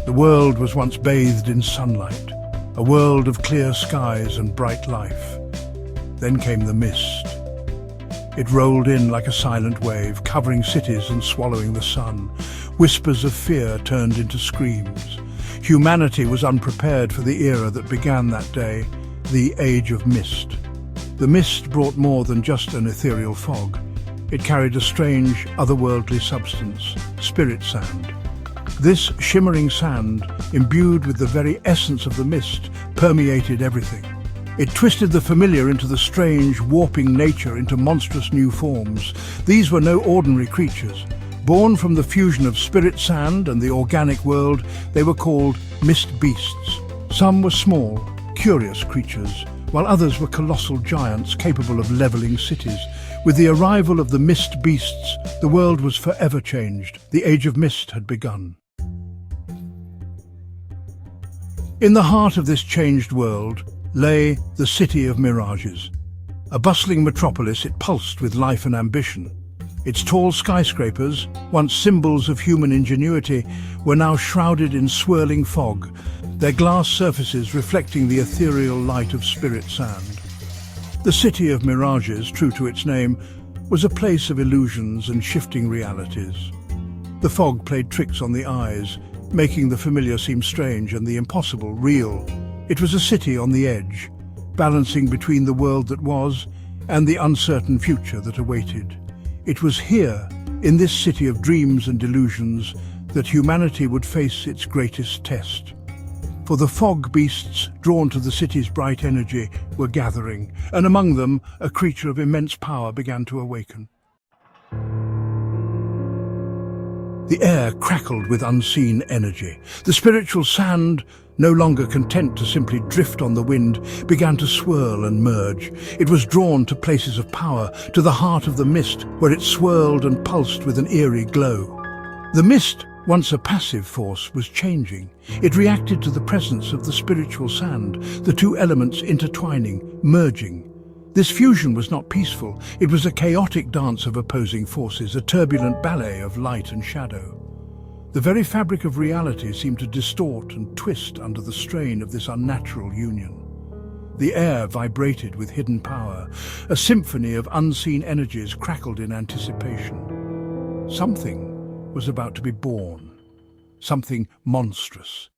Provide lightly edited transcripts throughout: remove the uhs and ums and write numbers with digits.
The world was once bathed in sunlight, a world of clear skies and bright life. Then came the mist. It rolled in like a silent wave, covering cities and swallowing the sun. Whispers of fear turned into screams. Humanity was unprepared for the era that began that day, the Age of Mist. The mist brought more than just an ethereal fog. It carried a strange, otherworldly substance, spirit sand. This shimmering sand, imbued with the very essence of the mist, permeated everything. It twisted the familiar into the strange, warping nature into monstrous new forms. These were no ordinary creatures. Born from the fusion of spirit sand and the organic world, they were called mist beasts. Some were small, curious creatures, while others were colossal giants capable of leveling cities. With the arrival of the mist beasts, the world was forever changed. The Age of Mist had begun. In the heart of this changed world lay the City of Mirages. A bustling metropolis, it pulsed with life and ambition. Its tall skyscrapers, once symbols of human ingenuity, were now shrouded in swirling fog, their glass surfaces reflecting the ethereal light of spirit sand. The City of Mirages, true to its name, was a place of illusions and shifting realities. The fog played tricks on the eyes, making the familiar seem strange and the impossible real. It was a city on the edge, balancing between the world that was and the uncertain future that awaited. It was here, in this city of dreams and delusions, that humanity would face its greatest test. For the fog beasts, drawn to the city's bright energy, were gathering, and among them, a creature of immense power began to awaken. The air crackled with unseen energy. The spiritual sand, no longer content to simply drift on the wind, began to swirl and merge. It was drawn to places of power, to the heart of the mist, where it swirled and pulsed with an eerie glow. The mist, once a passive force, was changing. It reacted to the presence of the spiritual sand, the two elements intertwining, merging. This fusion was not peaceful. It was a chaotic dance of opposing forces, a turbulent ballet of light and shadow. The very fabric of reality seemed to distort and twist under the strain of this unnatural union. The air vibrated with hidden power. A symphony of unseen energies crackled in anticipation. Something was about to be born. Something monstrous.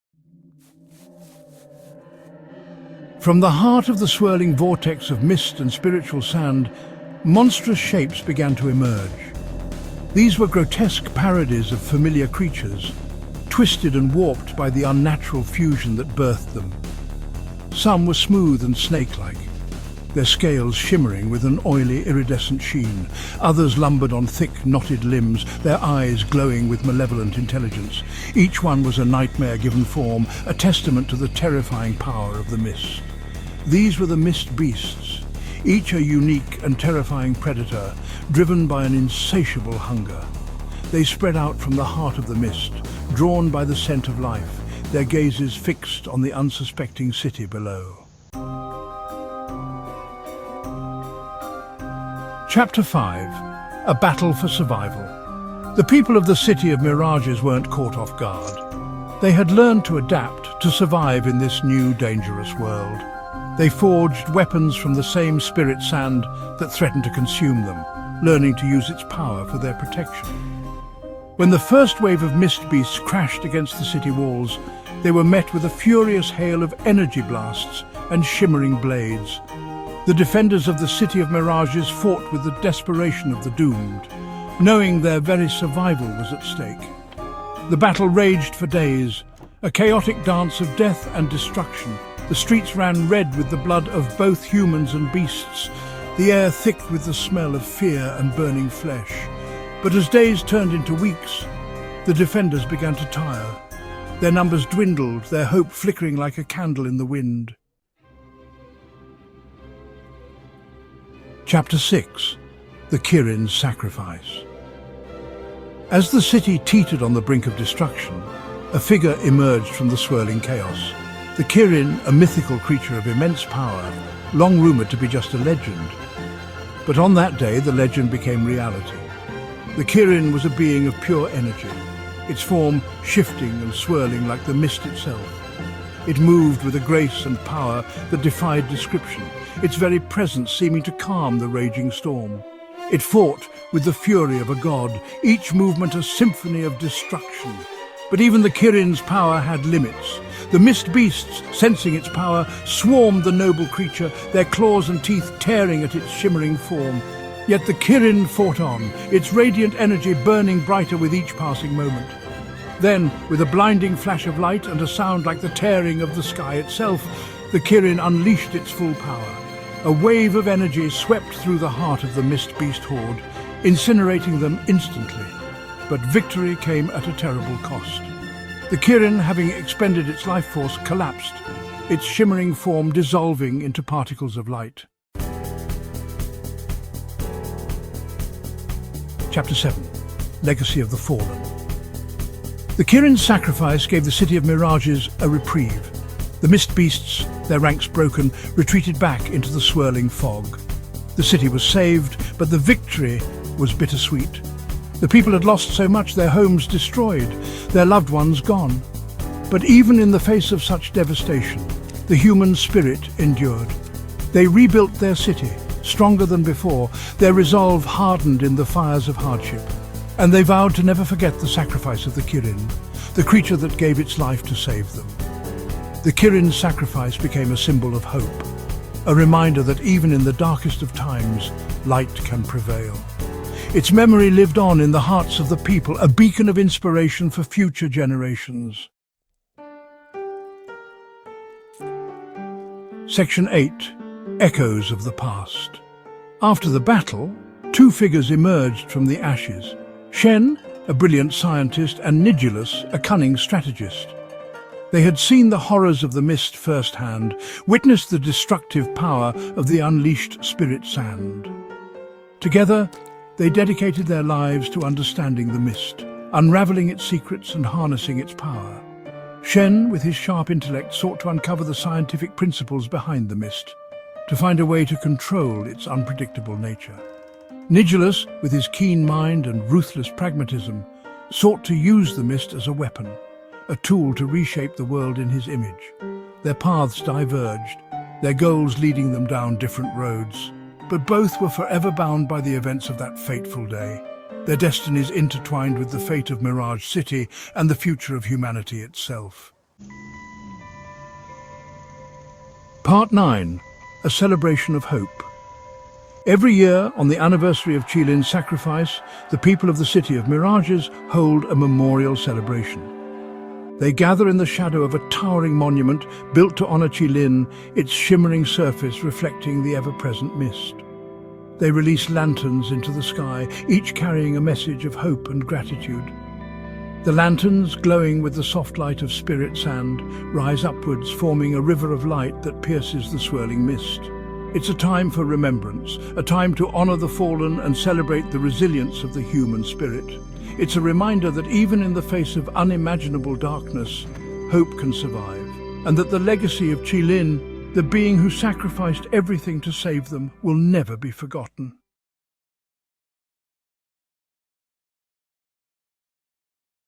From the heart of the swirling vortex of mist and spiritual sand, monstrous shapes began to emerge. These were grotesque parodies of familiar creatures, twisted and warped by the unnatural fusion that birthed them. Some were smooth and snake-like, their scales shimmering with an oily, iridescent sheen. Others lumbered on thick, knotted limbs, their eyes glowing with malevolent intelligence. Each one was a nightmare given form, a testament to the terrifying power of the mist. These were the mist beasts, each a unique and terrifying predator, driven by an insatiable hunger. They spread out from the heart of the mist, drawn by the scent of life, their gazes fixed on the unsuspecting city below. Chapter 5. A Battle for Survival. The people of the City of Mirages weren't caught off guard. They had learned to adapt, to survive in this new, dangerous world. They forged weapons from the same spirit sand that threatened to consume them, learning to use its power for their protection. When the first wave of mist beasts crashed against the city walls, they were met with a furious hail of energy blasts and shimmering blades. The defenders of the City of Mirages fought with the desperation of the doomed, knowing their very survival was at stake. The battle raged for days, a chaotic dance of death and destruction. The streets ran red with the blood of both humans and beasts, the air thick with the smell of fear and burning flesh. But as days turned into weeks, the defenders began to tire. Their numbers dwindled, their hope flickering like a candle in the wind. Chapter 6. The Kirin's Sacrifice. As the city teetered on the brink of destruction, a figure emerged from the swirling chaos. The Kirin, a mythical creature of immense power, long rumored to be just a legend. But on that day, the legend became reality. The Kirin was a being of pure energy, its form shifting and swirling like the mist itself. It moved with a grace and power that defied description, its very presence seeming to calm the raging storm. It fought with the fury of a god, each movement a symphony of destruction. But even the Kirin's power had limits. The mist beasts, sensing its power, swarmed the noble creature, their claws and teeth tearing at its shimmering form. Yet the Kirin fought on, its radiant energy burning brighter with each passing moment. Then, with a blinding flash of light and a sound like the tearing of the sky itself, the Kirin unleashed its full power. A wave of energy swept through the heart of the mist beast horde, incinerating them instantly. But victory came at a terrible cost. The Kirin, having expended its life force, collapsed, its shimmering form dissolving into particles of light. Chapter 7. Legacy of the Fallen. The Kirin's sacrifice gave the City of Mirages a reprieve. The mist beasts, their ranks broken, retreated back into the swirling fog. The city was saved, but the victory was bittersweet. The people had lost so much, their homes destroyed, their loved ones gone. But even in the face of such devastation, the human spirit endured. They rebuilt their city, stronger than before, their resolve hardened in the fires of hardship. And they vowed to never forget the sacrifice of the Kirin, the creature that gave its life to save them. The Kirin's sacrifice became a symbol of hope, a reminder that even in the darkest of times, light can prevail. Its memory lived on in the hearts of the people, a beacon of inspiration for future generations. Section 8. Echoes of the Past. After the battle, two figures emerged from the ashes. Shen, a brilliant scientist, and Nihilus, a cunning strategist. They had seen the horrors of the mist firsthand, witnessed the destructive power of the unleashed spirit sand. Together, they dedicated their lives to understanding the mist, unraveling its secrets and harnessing its power. Shen, with his sharp intellect, sought to uncover the scientific principles behind the mist, to find a way to control its unpredictable nature. Nihilus, with his keen mind and ruthless pragmatism, sought to use the mist as a weapon, a tool to reshape the world in his image. Their paths diverged, their goals leading them down different roads. But both were forever bound by the events of that fateful day, their destinies intertwined with the fate of Mirage City and the future of humanity itself. Part 9. A celebration of hope. Every year, on the anniversary of Kirin's sacrifice, the people of the City of Mirages hold a memorial celebration. They gather in the shadow of a towering monument built to honor Kirin, its shimmering surface reflecting the ever-present mist. They release lanterns into the sky, each carrying a message of hope and gratitude. The lanterns, glowing with the soft light of spirit sand, rise upwards, forming a river of light that pierces the swirling mist. It's a time for remembrance, a time to honor the fallen and celebrate the resilience of the human spirit. It's a reminder that even in the face of unimaginable darkness, hope can survive, and that the legacy of Kirin, the being who sacrificed everything to save them, will never be forgotten.